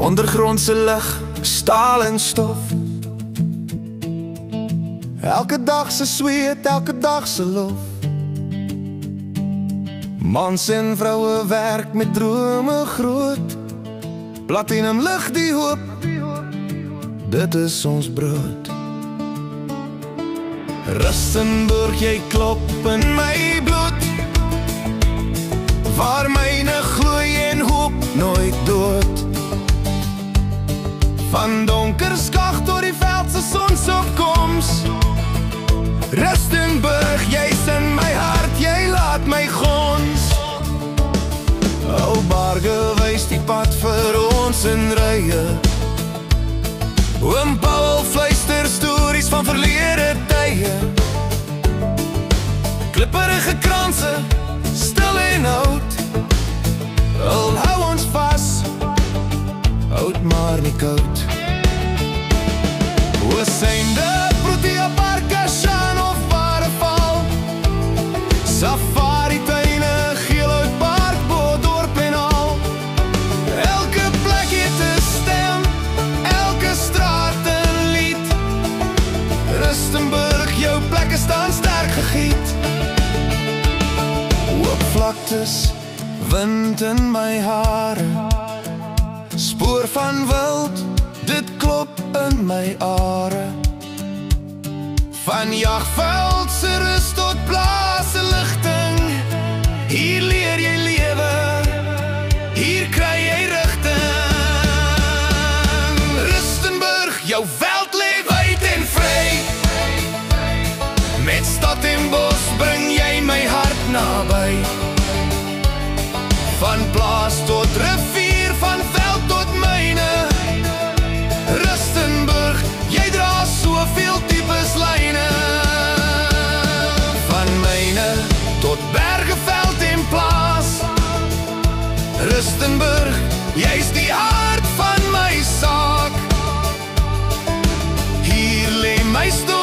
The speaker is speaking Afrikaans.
Ondergrondse lig, staal en stof. Elke dag se sweet, elke dag se lof. Mans en vroue werk met drome groot. Platinum lig die hoop, dit is ons brood. Rustenburg, jy klop in my bloed, waar myne gloei en hoop nooit dood. Van donker skag tot die veldse sonsopkoms. Rustenburg, jy's in my hart, jy laat my gons. Ou Barge wys die pad vir ons in rye. Oom Paul fluister stories van verlede tye. Klipperige kranse, stil en oud. Al hou ons vas, oud maar nie koud. Oosende, Protea Park, Ashan of Waterval. Safari tuine, Geelhout Park, Boerdorp en al. Elke plek het 'n stem, elke straat 'n lied. Rustenburg, jou plekke staan sterk gegiet. Oop vlaktes, wind in my hare. Spoor van wild, dit klop in my are. Van jagveld se rus tot plase ligting. Hier leer jy lewe, hier kry jy rigting. Rustenburg, jou veld lê wyd en vry. Met stad en bos bring jy my hart naby. Van plaas tot rivier, van veld tot myne. Rustenburg, jy dra soveel diepes lyne. Van myne tot berge, veld en plaas. Rustenburg, jy's die hart van my saak. Hier lê my stoel